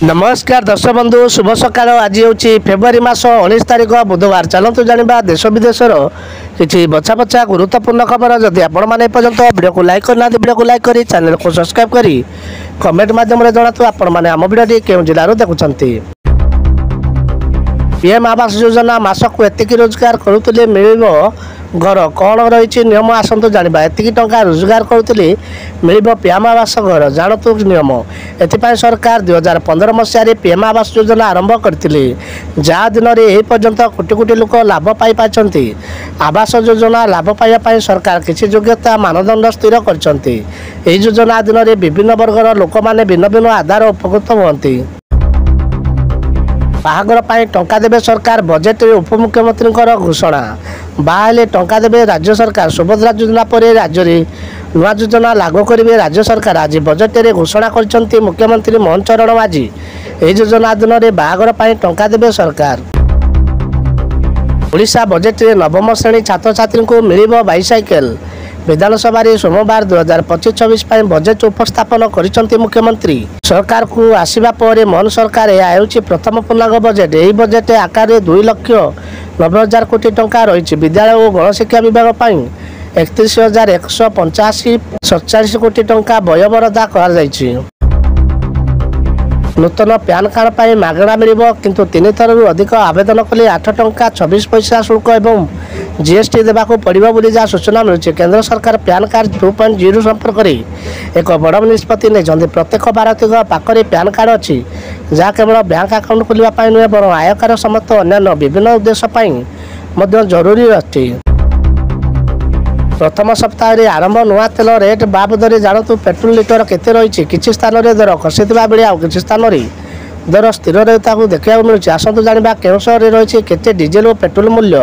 नमस्कार दर्शक बंधु शुभ सकाळ आज हूँ फेब्रुआरी मास 19 तारिख बुधवार। चलतु जाना देश विदेशर किसी बछा बछा गुरुत्वपूर्ण खबर। जदि आपण मैंने पर्यटन वीडियो को लाइक करना वीडियो को लाइक कर चैनल को सब्सक्राइब करी कमेंट माध्यम जनातु आपण मैंने आम वीडियो क्यों जिलूर देखुंत। पीएम आवास योजना मासक एतिक रोजगार करुले मिल घर कौन रही नियम आसतु जाना। एतिक टंका रोजगार करुले मिल पीएम आवास घर जानतु नियम। एथिपाई सरकार 2015 मसीह पीएम आवास योजना आरंभ करते जहाँ दिन में यह पर्यंत कोटी कोटी लोक लाभ पाई। आवास योजना लाभ पाइबा सरकार किसी योग्यता मानदंड स्थिर कर योजना दिन में विभिन्न वर्गर लोक मैंने भिन्न भिन्न आधार उपकृत होती। बाहागर टंका देवे सरकार बजेट उपमुख्यमंत्री घोषणा। बाहले टंका देवे राज्य सरकार सुभद्रा योजना पर राज्य में नुआ योजना लागू करेंगे राज्य सरकार। आज बजेट में घोषणा कर मुख्यमंत्री मोहन चरण माझी। यह योजना दिन में बाहागर टंका देवे सरकार। ओडिशा बजेट में नवम श्रेणी छात्र छात्री को मिल बाइसाइकेल। विधानसभा सोमवार 2025-26 बजेट उपस्थापन कर मुख्यमंत्री। सरकार को आसवा पर मोहन सरकार यह प्रथम पूर्णांग बजेट। यही बजेट आकार 2,90,000 कोटी टंका रही। विद्यालय और गणशिक्षा विभाग 31,185 47 कोटी टंका व्ययबराद कर। नूतन पैन कार्ड पर मागणा मिल किंतु 3 थरु अधिक आवेदन कले 8 टंका 26 पैसा शुल्क एवं जीएसटी देवाक पड़ो बोली जहाँ सूचना मिलूँ। केंद्र सरकार पैन कार्ड 2.0 संपर्क में एक बड़ निष्पत्ति नहीं। प्रत्येक भारतीय पाखे पैन कार्ड अच्छी जहाँ केवल बैंक अकाउंट खोलने नुहे बर आयकर समेत अन्य विभिन्न उद्देश्य जरूरी अच्छी। प्रथम सप्ताह आरंभ नुआ तेल रेट बाबद जानतु पेट्रोल लिटर केते रही। किसी स्थान में दर खसीवा बेले आउ किसी स्थान में दर स्थिर रही देखा मिलूँ। आसतु जाना केउं शहर रही केते डीजेल और पेट्रोल मूल्य।